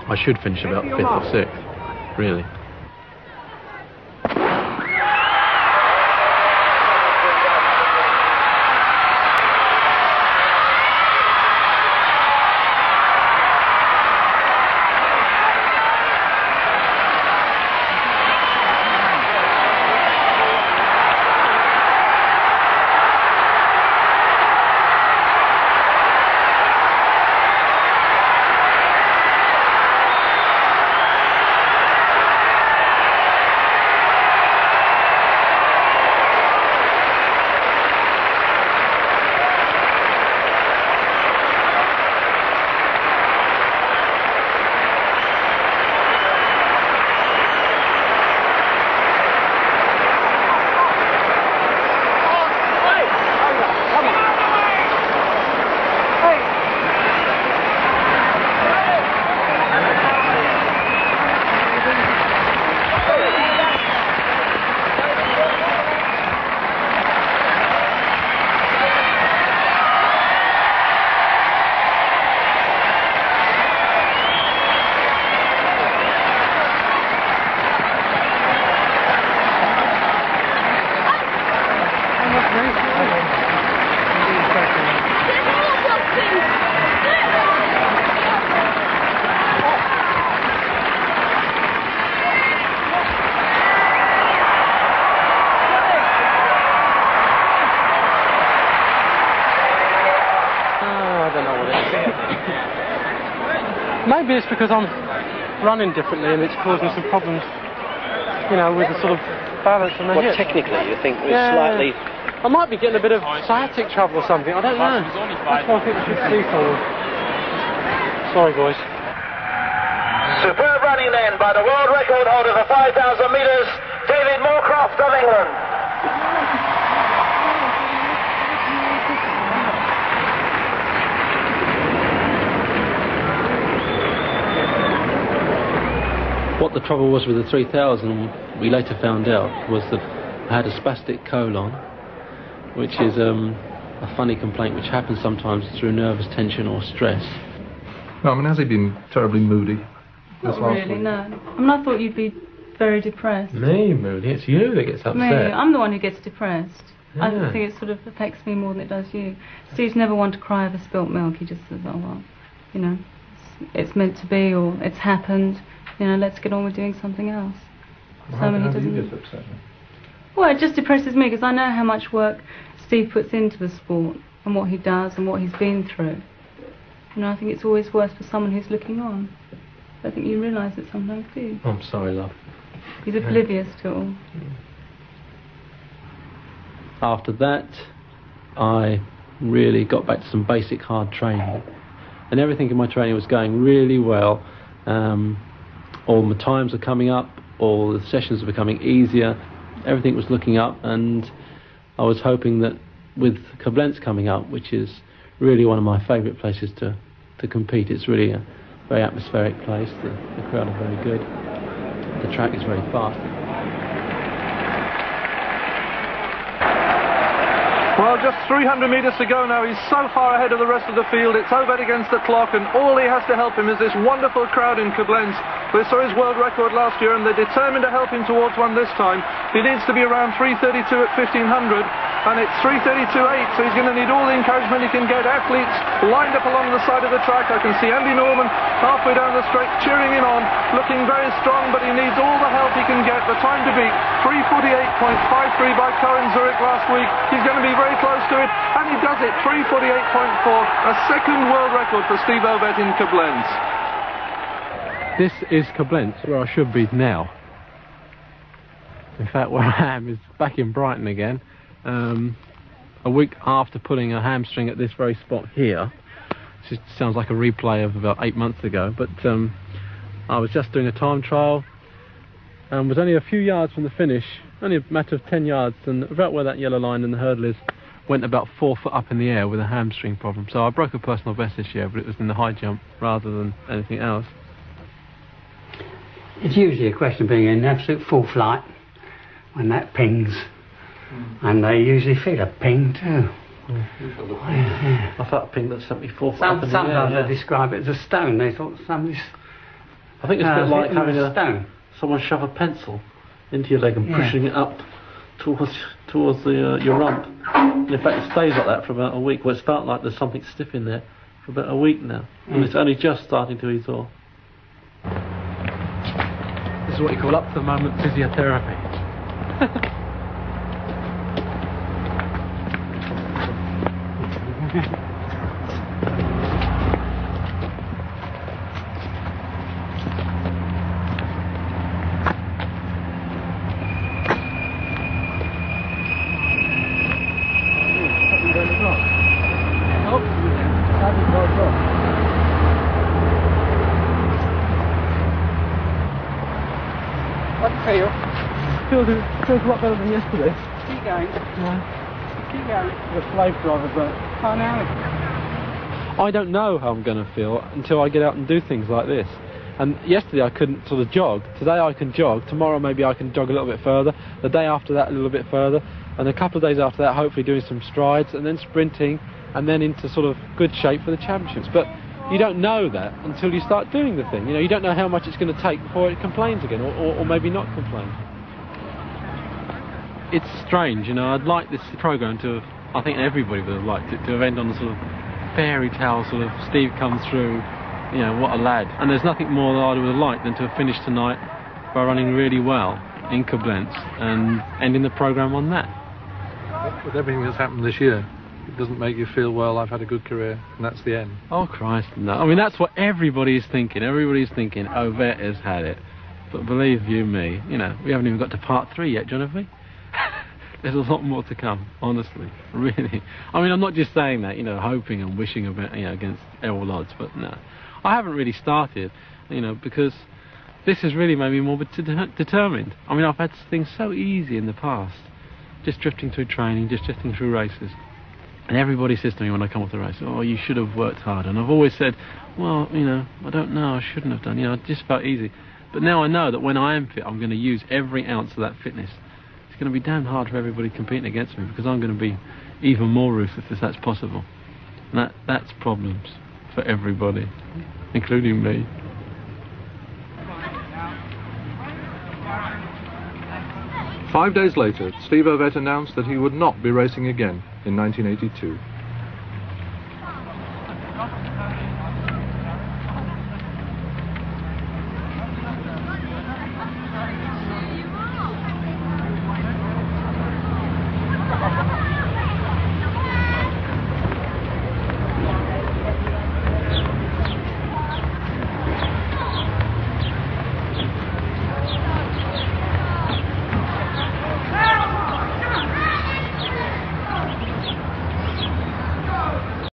I should finish about 5th or 6th, really. Maybe it's because I'm running differently and it's causing some problems, you know, with the sort of balance on the hips. Technically you think it's slightly... I might be getting a bit of sciatic trouble or something, I don't know. That's why I think we should see someone. Sorry, boys. Superb running then by the world record holder for 5,000 metres, David Moorcroft of England. What the trouble was with the 3000, we later found out, was that I had a spastic colon, which is a funny complaint which happens sometimes through nervous tension or stress. No, I mean, has he been terribly moody? Not really, no. I mean, I thought you'd be very depressed. Me, moody? It's you that gets upset. Me, I'm the one who gets depressed. Yeah. I think it sort of affects me more than it does you. Steve's never one to cry over spilt milk. He just says, oh, well, you know, it's meant to be, or it's happened. You know, let's get on with doing something else. Well, how do you get upset? Well, it just depresses me because I know how much work Steve puts into the sport and what he does and what he's been through. You know, I think it's always worse for someone who's looking on. I think you realise it sometimes too. I'm sorry, love. He's oblivious to it all. After that, I really got back to some basic hard training. And everything in my training was going really well. All my times are coming up, all the sessions are becoming easier, everything was looking up, and I was hoping that with Koblenz coming up, which is really one of my favourite places to compete, it's really a very atmospheric place, the crowd are very good, the track is very fast. Well, just 300 metres to go now. He's so far ahead of the rest of the field. It's Ovett against the clock, and all he has to help him is this wonderful crowd in Koblenz. We saw his world record last year, and they're determined to help him towards one this time. He needs to be around 3:32 at 1500, and it's 3:32.8, so he's going to need all the encouragement he can get. Athletes lined up along the side of the track. I can see Andy Norman halfway down the straight cheering him on, looking very strong, but he needs all the help he can get. The time to beat 3:48.53 by Cohen Zurich last week. He's going to be very close to it, and he does it. 3:48.4, a second world record for Steve Ovett in Koblenz. This is Koblenz, where I should be now. In fact, where I am is back in Brighton again. A week after pulling a hamstring at this very spot here. It sounds like a replay of about 8 months ago, but I was just doing a time trial and was only a few yards from the finish, only a matter of 10 yards, and about where that yellow line and the hurdle is, went about 4 foot up in the air with a hamstring problem. So I broke a personal best this year, but it was in the high jump rather than anything else. It's usually a question of being in absolute full flight when that pings, and they usually feel a ping too. I felt a ping that sent me 4 foot up in the air. Sometimes they describe it as a stone. They thought somebody's I think it's a bit like having stone. someone shove a pencil into your leg and pushing it up towards your rump. And in fact, it stays like that for about a week. Well, it's felt like there's something stiff in there for about a week now, and it's only just starting to ease off. This is what you call up to the moment physiotherapy. Feels a lot better than yesterday. Keep going. Yeah. Keep going. The slave driver, but I don't know how I'm going to feel until I get out and do things like this. And yesterday I couldn't sort of jog. Today I can jog. Tomorrow maybe I can jog a little bit further. The day after that a little bit further. And a couple of days after that hopefully doing some strides and then sprinting and then into sort of good shape for the championships. But you don't know that until you start doing the thing. You know, you don't know how much it's going to take before it complains again, or maybe not complain. It's strange, you know. I'd like this program to have, I think everybody would have liked it to have ended on the sort of fairy tale sort of Steve comes through, you know, what a lad. And there's nothing more that I would have liked than to have finished tonight by running really well in Koblenz and ending the program on that. With everything that's happened this year, it doesn't make you feel, well, I've had a good career and that's the end. Oh Christ, no. I mean, that's what everybody's thinking. Everybody's thinking, Ovett has had it. But believe you me, you know, we haven't even got to part 3 yet, John, have we? There's a lot more to come, honestly, really. I mean, I'm not just saying that, you know, hoping and wishing about, you know, against all odds, but no. I haven't really started, you know, because this has really made me more determined. I mean, I've had things so easy in the past, just drifting through training, just drifting through races. And everybody says to me when I come off the race, oh, you should have worked harder. And I've always said, well, you know, I don't know, I shouldn't have done, you know, it just felt easy. But now I know that when I am fit, I'm going to use every ounce of that fitness. It's going to be damn hard for everybody competing against me, because I'm going to be even more ruthless if that's possible. And that's problems for everybody, including me. Five days later, Steve Ovett announced that he would not be racing again in 1982.